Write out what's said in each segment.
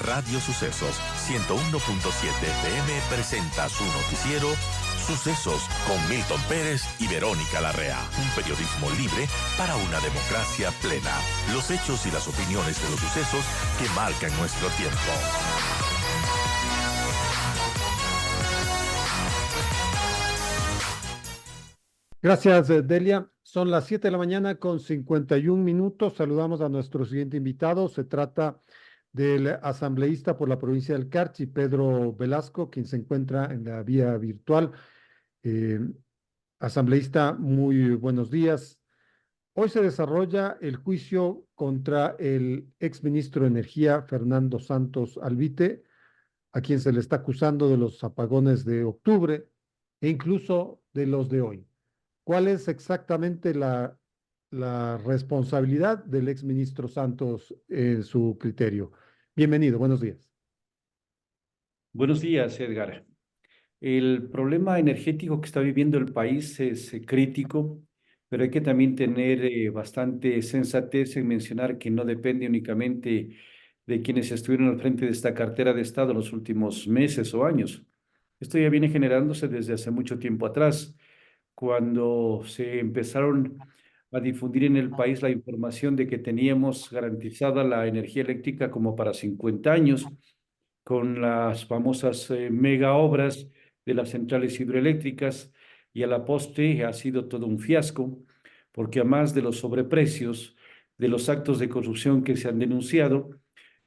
Radio Sucesos 101.7 FM presenta su noticiero Sucesos con Milton Pérez y Verónica Larrea. Un periodismo libre para una democracia plena. Los hechos y las opiniones de los sucesos que marcan nuestro tiempo. Gracias, Delia. Son las 7 de la mañana con 51 minutos. Saludamos a nuestro siguiente invitado. Se trata del asambleísta por la provincia del Carchi, Pedro Velasco, quien se encuentra en la vía virtual. Eh, Asambleísta, muy buenos días. Hoy se desarrolla el juicio contra el exministro de Energía, Fernando Santos Albite, a quien se le está acusando de los apagones de octubre e incluso de los de hoy. ¿Cuál es exactamente la responsabilidad del exministro Santos en su criterio? Bienvenido, buenos días. Buenos días, Edgar. El problema energético que está viviendo el país es crítico, pero hay que también tener bastante sensatez en mencionar que no depende únicamente de quienes estuvieron al frente de esta cartera de Estado en los últimos meses o años. Esto ya viene generándose desde hace mucho tiempo atrás, cuando se empezaron a difundir en el país la información de que teníamos garantizada la energía eléctrica como para 50 años con las famosas mega obras de las centrales hidroeléctricas, y a la postre ha sido todo un fiasco, porque además de los sobreprecios, de los actos de corrupción que se han denunciado,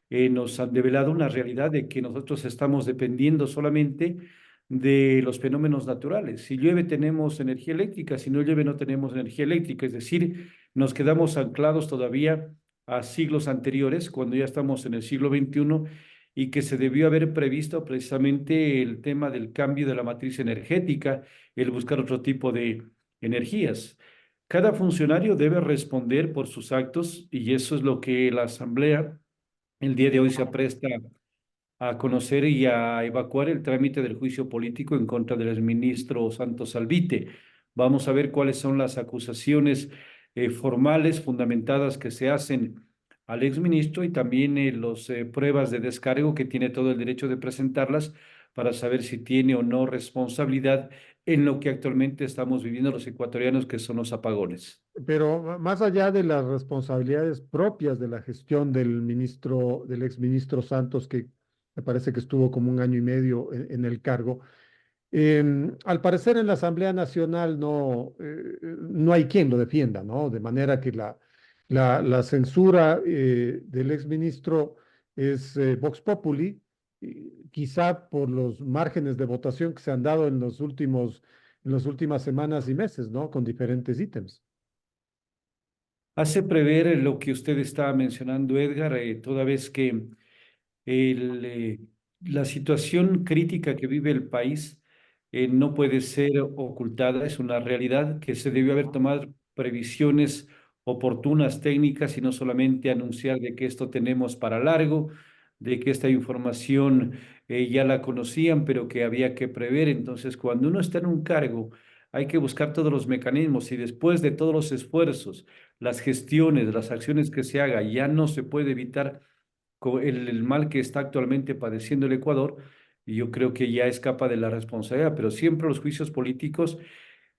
nos han develado una realidad de que nosotros estamos dependiendo solamente de los fenómenos naturales. Si llueve tenemos energía eléctrica, si no llueve no tenemos energía eléctrica, es decir, nos quedamos anclados todavía a siglos anteriores, cuando ya estamos en el siglo XXI, y que se debió haber previsto precisamente el tema del cambio de la matriz energética, el buscar otro tipo de energías. Cada funcionario debe responder por sus actos, y eso es lo que la Asamblea el día de hoy se apresta a conocer y a evacuar el trámite del juicio político en contra del exministro Santos Albite. Vamos a ver cuáles son las acusaciones formales fundamentadas que se hacen al exministro, y también las pruebas de descargo que tiene todo el derecho de presentarlas para saber si tiene o no responsabilidad en lo que actualmente estamos viviendo los ecuatorianos, que son los apagones. Pero más allá de las responsabilidades propias de la gestión del exministro Santos, que me parece que estuvo como un año y medio en el cargo, al parecer en la Asamblea Nacional no hay quien lo defienda, ¿no? De manera que la censura del exministro es Vox Populi, quizá por los márgenes de votación que se han dado en las últimas semanas y meses, ¿no? Con diferentes ítems. Hace prever lo que usted estaba mencionando, Edgar, toda vez que el, eh, la situación crítica que vive el país no puede ser ocultada, es una realidad que se debió haber tomado previsiones oportunas, técnicas, y no solamente anunciar de que esto tenemos para largo, de que esta información ya la conocían, pero que había que prever. Entonces, cuando uno está en un cargo, hay que buscar todos los mecanismos, y después de todos los esfuerzos, las gestiones, las acciones que se haga, ya no se puede evitar el mal que está actualmente padeciendo el Ecuador. Y yo creo que ya escapa de la responsabilidad, pero siempre los juicios políticos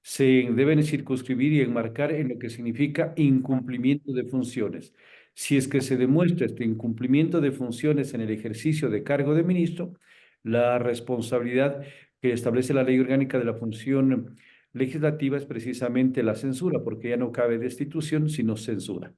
se deben circunscribir y enmarcar en lo que significa incumplimiento de funciones. Si es que se demuestra este incumplimiento de funciones en el ejercicio de cargo de ministro, la responsabilidad que establece la Ley Orgánica de la Función Legislativa es precisamente la censura, porque ya no cabe destitución, sino censura.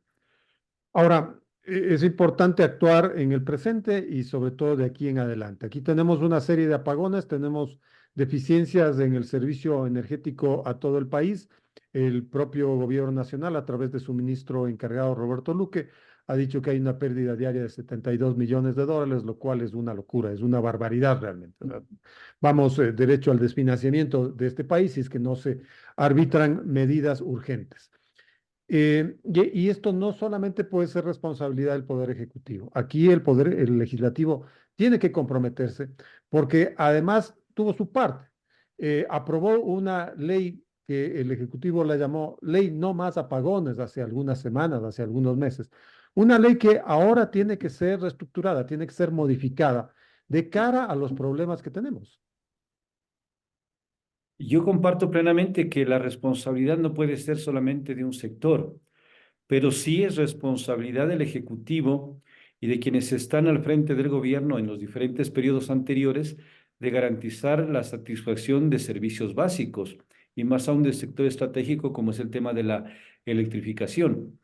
Ahora, es importante actuar en el presente y sobre todo de aquí en adelante. Aquí tenemos una serie de apagones, tenemos deficiencias en el servicio energético a todo el país. El propio gobierno nacional, a través de su ministro encargado, Roberto Luque, ha dicho que hay una pérdida diaria de 72 millones de dólares, lo cual es una locura, es una barbaridad realmente. Vamos derecho al desfinanciamiento de este país si es que no se arbitran medidas urgentes. Y esto no solamente puede ser responsabilidad del Poder Ejecutivo. Aquí el Legislativo, tiene que comprometerse porque además tuvo su parte. Aprobó una ley que el Ejecutivo la llamó Ley No Más Apagones hace algunas semanas, hace algunos meses. Una ley que ahora tiene que ser reestructurada, tiene que ser modificada de cara a los problemas que tenemos. Yo comparto plenamente que la responsabilidad no puede ser solamente de un sector, pero sí es responsabilidad del Ejecutivo y de quienes están al frente del gobierno en los diferentes periodos anteriores de garantizar la satisfacción de servicios básicos y más aún del sector estratégico como es el tema de la electrificación.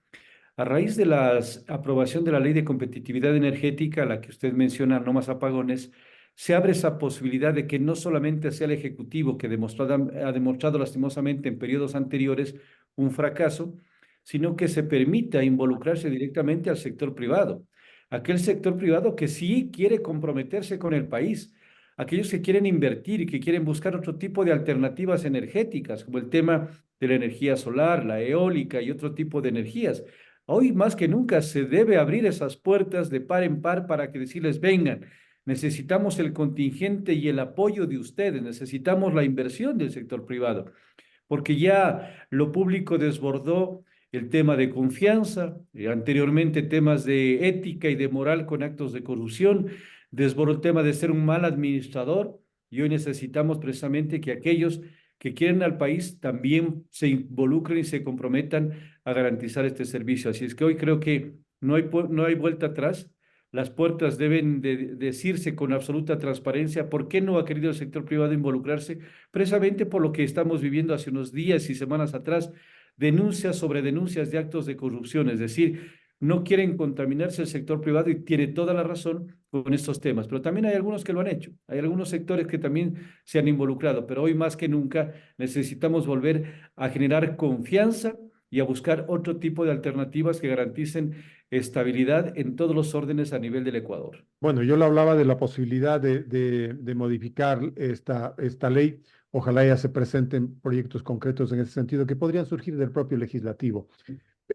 A raíz de la aprobación de la Ley de Competitividad Energética, a la que usted menciona, no más apagones, se abre esa posibilidad de que no solamente sea el Ejecutivo, que ha demostrado lastimosamente en periodos anteriores un fracaso, sino que se permita involucrarse directamente al sector privado. Aquel sector privado que sí quiere comprometerse con el país, aquellos que quieren invertir y que quieren buscar otro tipo de alternativas energéticas, como el tema de la energía solar, la eólica y otro tipo de energías. Hoy más que nunca se debe abrir esas puertas de par en par para que decirles, vengan, necesitamos el contingente y el apoyo de ustedes, necesitamos la inversión del sector privado, porque ya lo público desbordó el tema de confianza, anteriormente temas de ética y de moral con actos de corrupción, desbordó el tema de ser un mal administrador y hoy necesitamos precisamente que aquellos que quieren al país también se involucren y se comprometan a garantizar este servicio. Así es que hoy creo que no hay vuelta atrás. Las puertas deben de decirse con absoluta transparencia por qué no ha querido el sector privado involucrarse, precisamente por lo que estamos viviendo hace unos días y semanas atrás, denuncias sobre denuncias de actos de corrupción, es decir, no quieren contaminarse el sector privado y tiene toda la razón con estos temas, pero también hay algunos que lo han hecho, hay algunos sectores que también se han involucrado, pero hoy más que nunca necesitamos volver a generar confianza y a buscar otro tipo de alternativas que garanticen estabilidad en todos los órdenes a nivel del Ecuador. Bueno, yo le hablaba de la posibilidad de modificar esta ley. Ojalá ya se presenten proyectos concretos en ese sentido que podrían surgir del propio legislativo.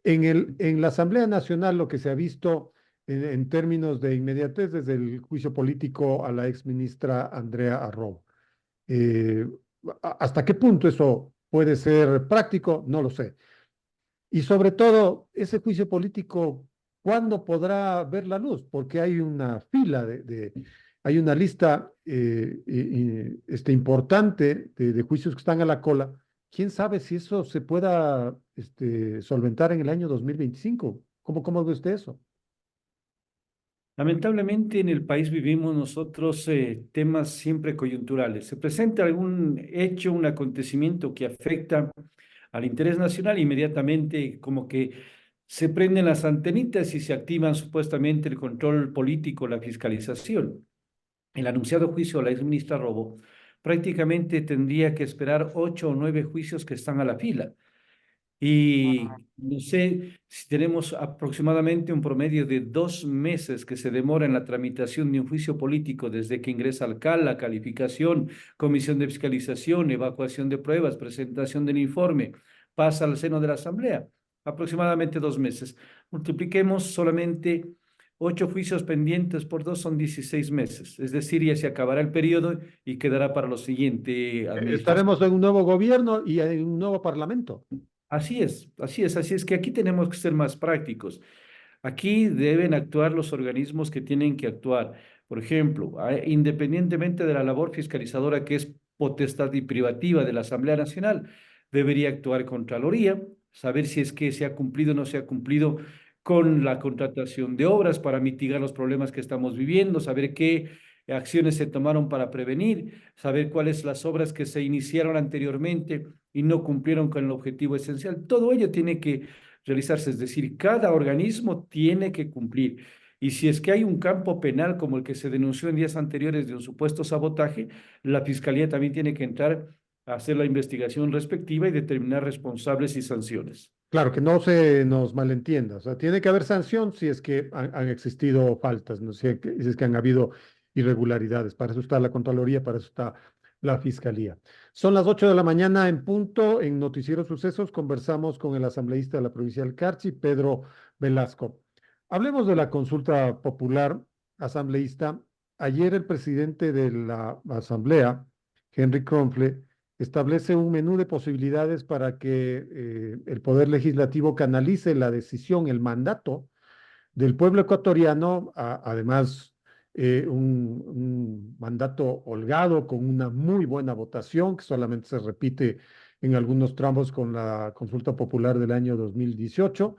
En la Asamblea Nacional lo que se ha visto en términos de inmediatez desde el juicio político a la ex ministra Andrea Arrobo. Eh, ¿Hasta qué punto eso puede ser práctico? No lo sé. Y sobre todo, ese juicio político, ¿cuándo podrá ver la luz? Porque hay una fila hay una lista importante de juicios que están a la cola. ¿Quién sabe si eso se pueda solventar en el año 2025? ¿Cómo ve usted eso? Lamentablemente en el país vivimos nosotros temas siempre coyunturales. Se presenta algún hecho, un acontecimiento que afecta al interés nacional, inmediatamente como que se prenden las antenitas y se activan supuestamente el control político, la fiscalización. El anunciado juicio a la exministra Robo prácticamente tendría que esperar 8 o 9 juicios que están a la fila. Y no sé si tenemos aproximadamente un promedio de 2 meses que se demora en la tramitación de un juicio político desde que ingresa al CAL, la calificación, comisión de fiscalización, evacuación de pruebas, presentación del informe, pasa al seno de la Asamblea. Aproximadamente 2 meses. Multipliquemos solamente 8 juicios pendientes por 2 son 16 meses. Es decir, ya se acabará el periodo y quedará para la siguiente administración. Estaremos en un nuevo gobierno y en un nuevo parlamento. Así es, así es, así es que aquí tenemos que ser más prácticos. Aquí deben actuar los organismos que tienen que actuar. Por ejemplo, independientemente de la labor fiscalizadora que es potestad y privativa de la Asamblea Nacional, debería actuar Contraloría, saber si es que se ha cumplido o no se ha cumplido con la contratación de obras para mitigar los problemas que estamos viviendo, saber qué acciones se tomaron para prevenir, saber cuáles las obras que se iniciaron anteriormente y no cumplieron con el objetivo esencial. Todo ello tiene que realizarse, es decir, cada organismo tiene que cumplir. Y si es que hay un campo penal como el que se denunció en días anteriores de un supuesto sabotaje, la Fiscalía también tiene que entrar a hacer la investigación respectiva y determinar responsables y sanciones. Claro, que no se nos malentienda. O sea, tiene que haber sanción si es que han existido faltas, ¿no? Si es que han habido irregularidades. Para eso está la Contraloría, para eso está la Fiscalía. Son las 8 de la mañana en punto. En Noticiero Sucesos conversamos con el asambleísta de la provincia del Carchi, Pedro Velasco. Hablemos de la consulta popular asambleísta. Ayer el presidente de la Asamblea, Henry Kronfle, establece un menú de posibilidades para que el Poder Legislativo canalice la decisión, el mandato del pueblo ecuatoriano, además un mandato holgado con una muy buena votación que solamente se repite en algunos tramos con la consulta popular del año 2018,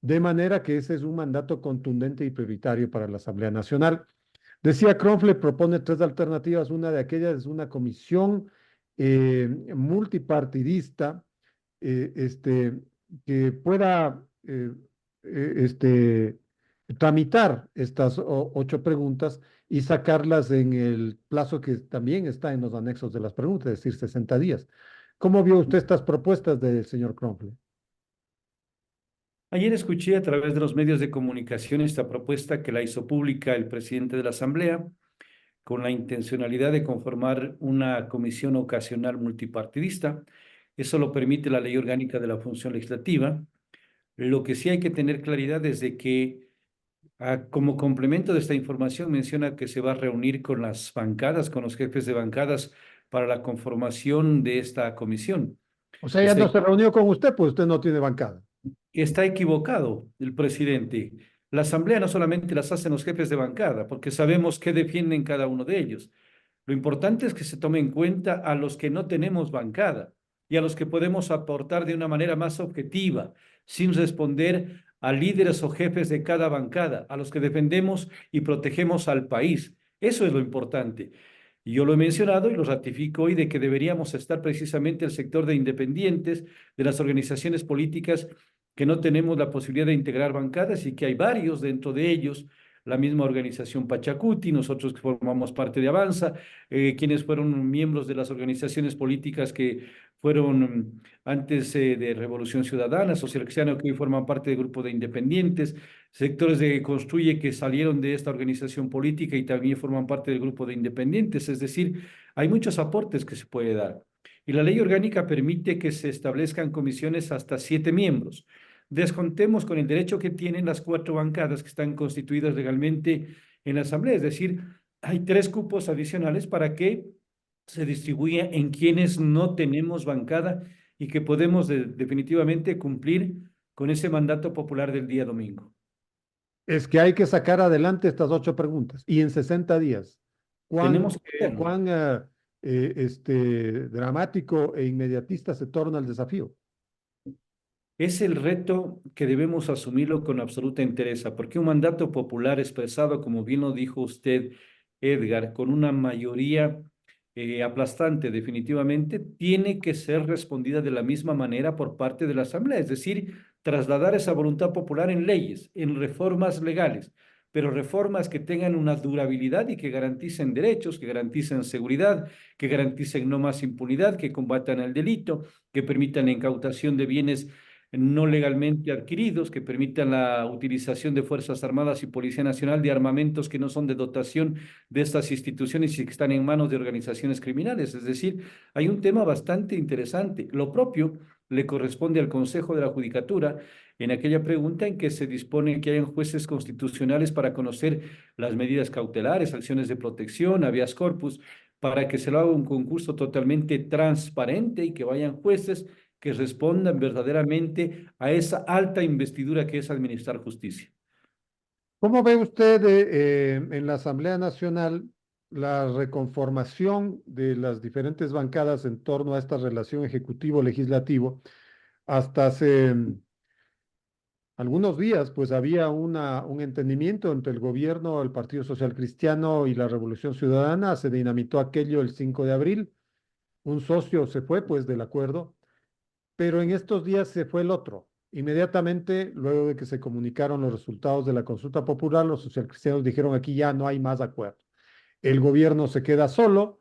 de manera que ese es un mandato contundente y prioritario para la Asamblea Nacional. Decía Kronfle propone tres alternativas. Una de aquellas es una comisión multipartidista que pueda tramitar estas ocho preguntas y sacarlas en el plazo que también está en los anexos de las preguntas, es decir, 60 días. ¿Cómo vio usted estas propuestas del señor Kronfle? Ayer escuché a través de los medios de comunicación esta propuesta que la hizo pública el presidente de la Asamblea con la intencionalidad de conformar una comisión ocasional multipartidista. Eso lo permite la Ley Orgánica de la Función Legislativa. Lo que sí hay que tener claridad es de que, como complemento de esta información, menciona que se va a reunir con las bancadas, con los jefes de bancadas para la conformación de esta comisión. O sea, ya Está no se reunió con usted, pues usted no tiene bancada. Está equivocado el presidente. La asamblea no solamente las hacen los jefes de bancada, porque sabemos qué defienden cada uno de ellos. Lo importante es que se tome en cuenta a los que no tenemos bancada y a los que podemos aportar de una manera más objetiva, sin responder a líderes o jefes de cada bancada, a los que defendemos y protegemos al país. Eso es lo importante. Y yo lo he mencionado y lo ratifico hoy de que deberíamos estar precisamente el sector de independientes, de las organizaciones políticas que no tenemos la posibilidad de integrar bancadas y que hay varios dentro de ellos, la misma organización Pachacuti, nosotros que formamos parte de Avanza, quienes fueron miembros de las organizaciones políticas que fueron antes de Revolución Ciudadana, Social Cristiano, que hoy forman parte del grupo de independientes, sectores de Construye que salieron de esta organización política y también forman parte del grupo de independientes, es decir, hay muchos aportes que se puede dar. Y la ley orgánica permite que se establezcan comisiones hasta 7 miembros. Descontemos con el derecho que tienen las 4 bancadas que están constituidas legalmente en la Asamblea, es decir, hay 3 cupos adicionales para que se distribuya en quienes no tenemos bancada y que podemos definitivamente cumplir con ese mandato popular del día domingo. Es que hay que sacar adelante estas ocho preguntas y en 60 días. Tenemos que verlo. ¿Cuán dramático e inmediatista se torna el desafío? Es el reto que debemos asumirlo con absoluta entereza, porque un mandato popular expresado, como bien lo dijo usted, Edgar, con una mayoría aplastante definitivamente, tiene que ser respondida de la misma manera por parte de la Asamblea, es decir, trasladar esa voluntad popular en leyes, en reformas legales, pero reformas que tengan una durabilidad y que garanticen derechos, que garanticen seguridad, que garanticen no más impunidad, que combatan el delito, que permitan la incautación de bienes no legalmente adquiridos, que permitan la utilización de Fuerzas Armadas y Policía Nacional de armamentos que no son de dotación de estas instituciones y que están en manos de organizaciones criminales. Es decir, hay un tema bastante interesante. Lo propio le corresponde al Consejo de la Judicatura en aquella pregunta en que se dispone que hayan jueces constitucionales para conocer las medidas cautelares, acciones de protección, habeas corpus, para que se lo haga un concurso totalmente transparente y que vayan jueces que respondan verdaderamente a esa alta investidura que es administrar justicia. ¿Cómo ve usted en la Asamblea Nacional la reconformación de las diferentes bancadas en torno a esta relación ejecutivo-legislativo? Hasta hace algunos días, pues había un entendimiento entre el gobierno, el Partido Social Cristiano y la Revolución Ciudadana. Se dinamitó aquello el 5 de abril. Un socio se fue, pues, del acuerdo, pero en estos días se fue el otro. Inmediatamente, luego de que se comunicaron los resultados de la consulta popular, los socialcristianos dijeron aquí ya no hay más acuerdo. El gobierno se queda solo.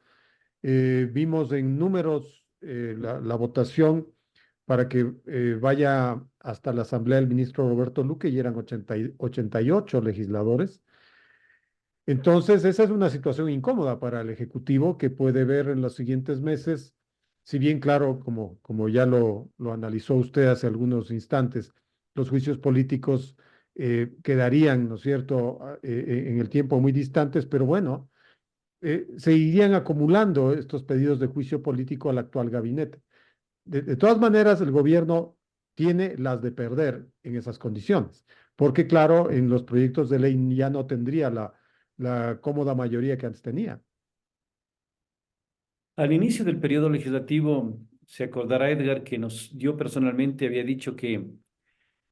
Vimos en números la votación para que vaya hasta la asamblea del ministro Roberto Luque y eran 88 legisladores. Entonces, esa es una situación incómoda para el Ejecutivo que puede ver en los siguientes meses, si bien claro, como ya lo analizó usted hace algunos instantes, los juicios políticos quedarían, ¿no es cierto?, en el tiempo muy distantes, pero bueno, se irían acumulando estos pedidos de juicio político al actual gabinete. De todas maneras, el gobierno tiene las de perder en esas condiciones, porque claro, en los proyectos de ley ya no tendría la cómoda mayoría que antes tenía. Al inicio del periodo legislativo, se acordará Edgar que yo personalmente había dicho que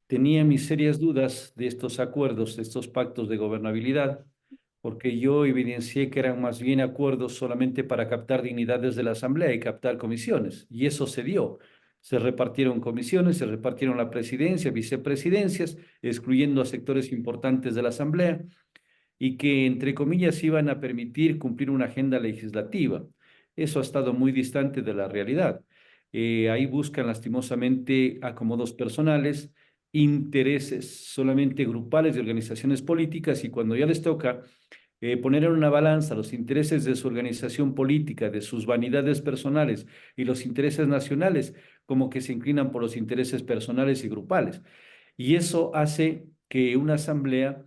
tenía mis serias dudas de estos acuerdos, de estos pactos de gobernabilidad, porque yo evidencié que eran más bien acuerdos solamente para captar dignidades de la Asamblea y captar comisiones, y eso se dio. Se repartieron comisiones, se repartieron la presidencia, vicepresidencias, excluyendo a sectores importantes de la Asamblea, y que, entre comillas, iban a permitir cumplir una agenda legislativa. Eso ha estado muy distante de la realidad. Ahí buscan lastimosamente acomodos personales, intereses solamente grupales de organizaciones políticas, y cuando ya les toca poner en una balanza los intereses de su organización política, de sus vanidades personales y los intereses nacionales, como que se inclinan por los intereses personales y grupales. Y eso hace que una asamblea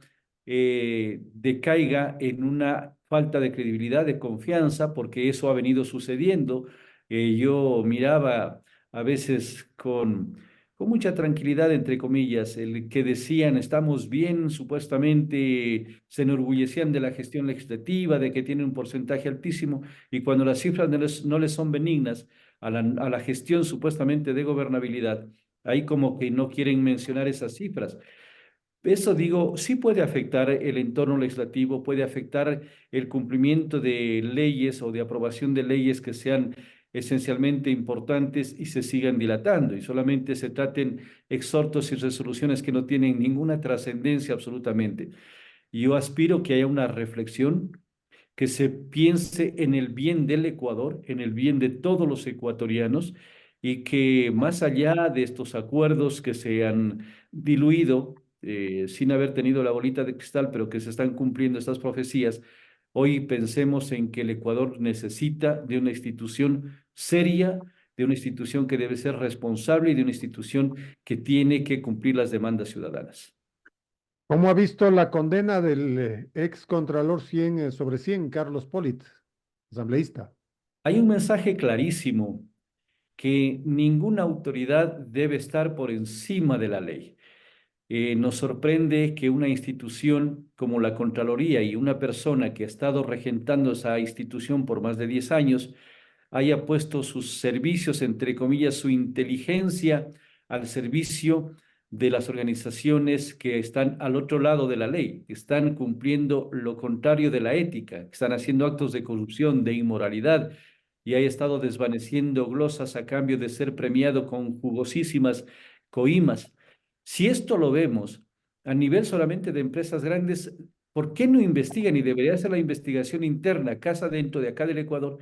decaiga en una falta de credibilidad, de confianza, porque eso ha venido sucediendo. Yo miraba a veces con mucha tranquilidad, entre comillas, el que decían estamos bien, supuestamente se enorgullecían de la gestión legislativa, de que tienen un porcentaje altísimo, y cuando las cifras no les son benignas a la gestión supuestamente de gobernabilidad, ahí como que no quieren mencionar esas cifras. Eso digo, sí puede afectar el entorno legislativo, puede afectar el cumplimiento de leyes o de aprobación de leyes que sean esencialmente importantes y se sigan dilatando y solamente se traten exhortos y resoluciones que no tienen ninguna trascendencia absolutamente. Y yo aspiro que haya una reflexión, que se piense en el bien del Ecuador, en el bien de todos los ecuatorianos, y que más allá de estos acuerdos que se han diluido sin haber tenido la bolita de cristal, pero que se están cumpliendo estas profecías, hoy pensemos en que el Ecuador necesita de una institución seria, de una institución que debe ser responsable y de una institución que tiene que cumplir las demandas ciudadanas. ¿Cómo ha visto la condena del ex Contralor 100 sobre 100, Carlos Polit, asambleísta? Hay un mensaje clarísimo que ninguna autoridad debe estar por encima de la ley. Nos sorprende que una institución como la Contraloría y una persona que ha estado regentando esa institución por más de 10 años haya puesto sus servicios, entre comillas, su inteligencia al servicio de las organizaciones que están al otro lado de la ley, que están cumpliendo lo contrario de la ética, que están haciendo actos de corrupción, de inmoralidad, y haya estado desvaneciendo glosas a cambio de ser premiado con jugosísimas coimas. Si esto lo vemos a nivel solamente de empresas grandes, ¿por qué no investigan? Y debería ser la investigación interna, casa dentro de acá del Ecuador.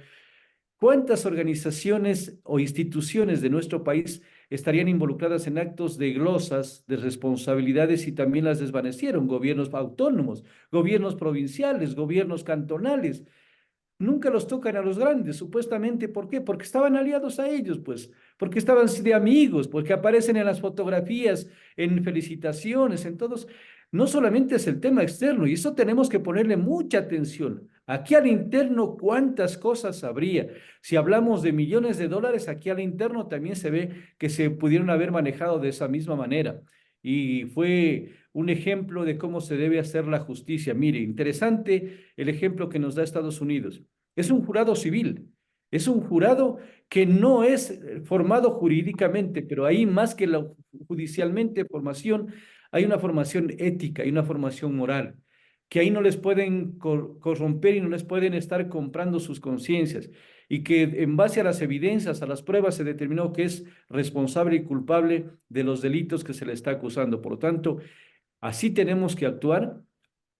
¿Cuántas organizaciones o instituciones de nuestro país estarían involucradas en actos de glosas, de responsabilidades, y también las desvanecieron? Gobiernos autónomos, gobiernos provinciales, gobiernos cantonales. Nunca los tocan a los grandes, supuestamente. ¿Por qué? Porque estaban aliados a ellos, pues, porque estaban de amigos, porque aparecen en las fotografías, en felicitaciones, en todos. No solamente es el tema externo, y eso tenemos que ponerle mucha atención. Aquí al interno, ¿cuántas cosas habría? Si hablamos de millones de dólares, aquí al interno también se ve que se pudieron haber manejado de esa misma manera. Y fue un ejemplo de cómo se debe hacer la justicia. Mire, interesante el ejemplo que nos da Estados Unidos. Es un jurado civil, es un jurado que no es formado jurídicamente, pero ahí más que la judicialmente formación, hay una formación ética y una formación moral, que ahí no les pueden corromper y no les pueden estar comprando sus conciencias, y que en base a las evidencias, a las pruebas, se determinó que es responsable y culpable de los delitos que se le está acusando. Por lo tanto, así tenemos que actuar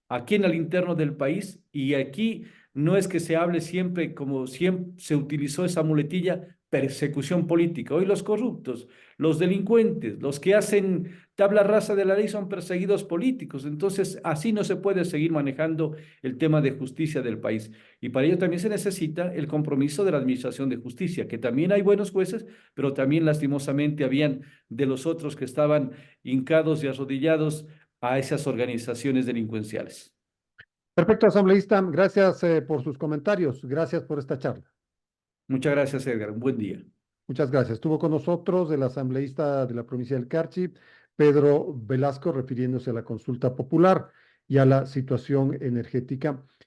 aquí en el interno del país, y aquí no es que se hable siempre como siempre se utilizó esa muletilla, persecución política. Hoy los corruptos, los delincuentes, los que hacen tabla rasa de la ley son perseguidos políticos. Entonces, así no se puede seguir manejando el tema de justicia del país. Y para ello también se necesita el compromiso de la administración de justicia, que también hay buenos jueces, pero también lastimosamente habían de los otros que estaban hincados y arrodillados a esas organizaciones delincuenciales. Perfecto, asambleísta. Gracias por sus comentarios. Gracias por esta charla. Muchas gracias, Edgar. Un buen día. Muchas gracias. Estuvo con nosotros el asambleísta de la provincia del Carchi, Pedro Velasco refiriéndose a la consulta popular y a la situación energética